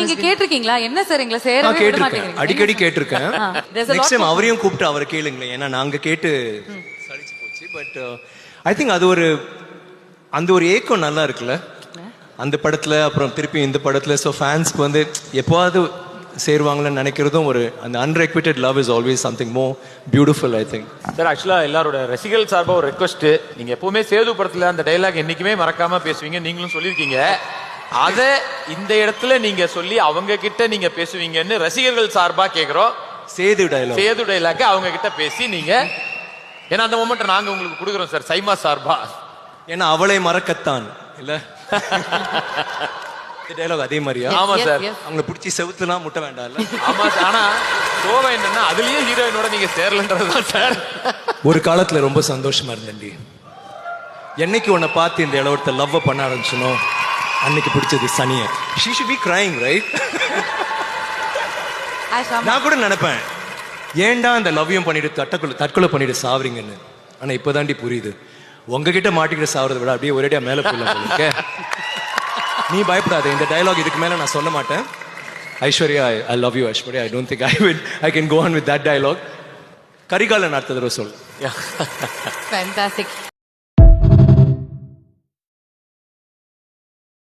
நீங்க கேட்டிருக்கீங்களா என்ன சார் எங்களை சேரவே விட கேட்டிருக்கேன், மாட்டேங்கிறீங்க அடிக்கடி கேட்டிருக்கேன். there's a lot next time more. அவரையும் கூப்பிட்டு அவரை கேளுங்களேன், ஏன்னா நாங்க கேட்டு சலிச்சு போச்சு. பட் ஐ திங்க் அது அந்த ஒரு ஏக்கம் நல்லா இருக்குல்ல அந்த படத்துல, அப்புறம் திருப்பி இந்த படத்துல. ஸோ ஃபேன்ஸ்க்கு வந்து எப்போவாவது சேருவாங்கன்னு நினைக்கிறதும் அந்த unrequited love is always something more beautiful I think. Sir ஆக்சுவலா எல்லாரோட ரசிகர்கள் சார்பா ஒரு ரெக்வஸ்ட், நீங்க எப்பவுமே சேது படத்துல அந்த டைலாக் என்னைக்குமே மறக்காம பேசுவீங்க, நீங்களும் சொல்லியிருக்கீங்க. அத இந்த இடத்துல நீங்க சொல்லி அவங்க கிட்ட நீங்க பேசுவீங்கன்னு ரசிகர்கள் சார்பா கேக்குறோம். சேது டைலாக் அவங்க கிட்ட பேசி நீங்க, ஏன்னா அந்த மொமெண்ட் நாங்க உங்களுக்கு கொடுக்குறோம் சார் சைமா சார்பா. ஏன்னா அவளை மறக்கத்தான் இல்ல டைலாக் அதே மாதிரியா? ஆமா சார். அவங்களை பிடிச்சி செவுத்துலாம் முட்ட வேண்டாம் இல்ல? ஆமா சார். ஆனா சோகம் என்னன்னா அதுலயும் ஹீரோயினோட நீங்க சேரலன்றதுதான் சார். ஒரு காலத்துல ரொம்ப சந்தோஷமா இருந்தேன்டி. என்னைக்கு உன்னை பார்த்து இந்த இளவரத்தை லவ் பண்ண ஆரம்பிச்சனோ அன்னைக்கு பிடிச்சது சனிய. She should be crying, right? நான் கூட நினைப்பேன், ஏன்டா அந்த லவ்யும் பண்ணிட்டு தற்கொலை பண்ணிட்டு சாவறீங்கன்னு. ஆனா இப்பதாண்டி புரியுது, உங்ககிட்ட மாட்டிக்கிட்டு சாவறதை விட அப்படியே ஒரேடியா மேல போயிடலாம். நீ பயப்படாத, இந்த டயலாக் இதுக்கு மேல நான் சொல்ல மாட்டேன். Aishwarya, I love you Aishwarya. I don't think I can go on with that dialogue. Karikalan அடுத்த தடவை சொல்லு. Fantastic.